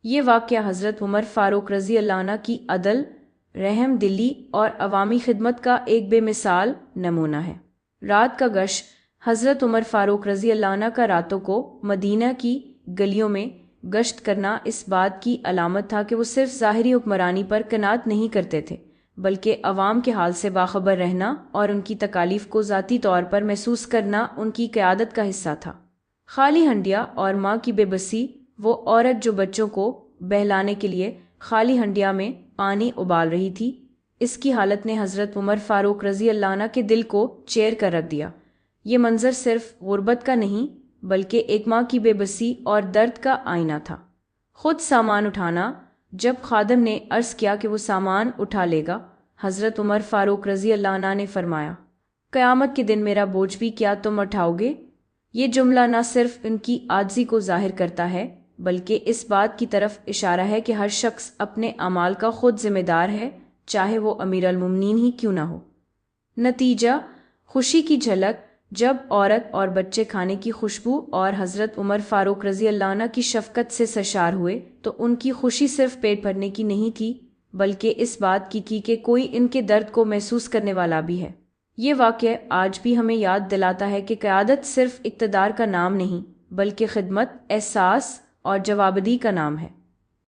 یہ واقعہ حضرت عمر فاروق رضی اللہ عنہ کی عدل، رحم دلی اور عوامی خدمت کا ایک بے مثال نمونہ ہے۔ رات کا گشت حضرت عمر فاروق رضی اللہ عنہ کا راتوں کو مدینہ کی گلیوں میں گشت کرنا اس بات کی علامت تھا کہ وہ صرف ظاہری حکمرانی پر قناعت نہیں کرتے تھے، بلکہ عوام کے حال سے باخبر رہنا اور ان کی تکالیف کو ذاتی طور پر محسوس کرنا ان کی قیادت کا حصہ تھا۔ خالی ہنڈیا اور ماں کی بے بسی، وہ عورت جو بچوں کو بہلانے کے لیے خالی ہنڈیا میں پانی ابال رہی تھی، اس کی حالت نے حضرت عمر فاروق رضی اللہ عنہ کے دل کو چیر کر رکھ دیا۔ یہ منظر صرف غربت کا نہیں بلکہ ایک ماں کی بے بسی اور درد کا آئینہ تھا۔ خود سامان اٹھانا۔ جب خادم نے عرض کیا کہ وہ سامان اٹھا لے گا، حضرت عمر فاروق رضی اللہ عنہ نے فرمایا، قیامت کے دن میرا بوجھ بھی کیا تم اٹھاؤ گے؟ یہ جملہ نہ صرف ان کی عاجزی کو ظاہر کرتا ہے بلکہ اس بات کی طرف اشارہ ہے کہ ہر شخص اپنے اعمال کا خود ذمہ دار ہے، چاہے وہ امیر المومنین ہی کیوں نہ ہو۔ نتیجہ، خوشی کی جھلک۔ جب عورت اور بچے کھانے کی خوشبو اور حضرت عمر فاروق رضی اللہ عنہ کی شفقت سے سرشار ہوئے تو ان کی خوشی صرف پیٹ بھرنے کی نہیں تھی بلکہ اس بات کی تھی کہ کوئی ان کے درد کو محسوس کرنے والا بھی ہے۔ یہ واقعہ آج بھی ہمیں یاد دلاتا ہے کہ قیادت صرف اقتدار کا نام نہیں بلکہ خدمت، احساس اور جوابدہی کا نام ہے۔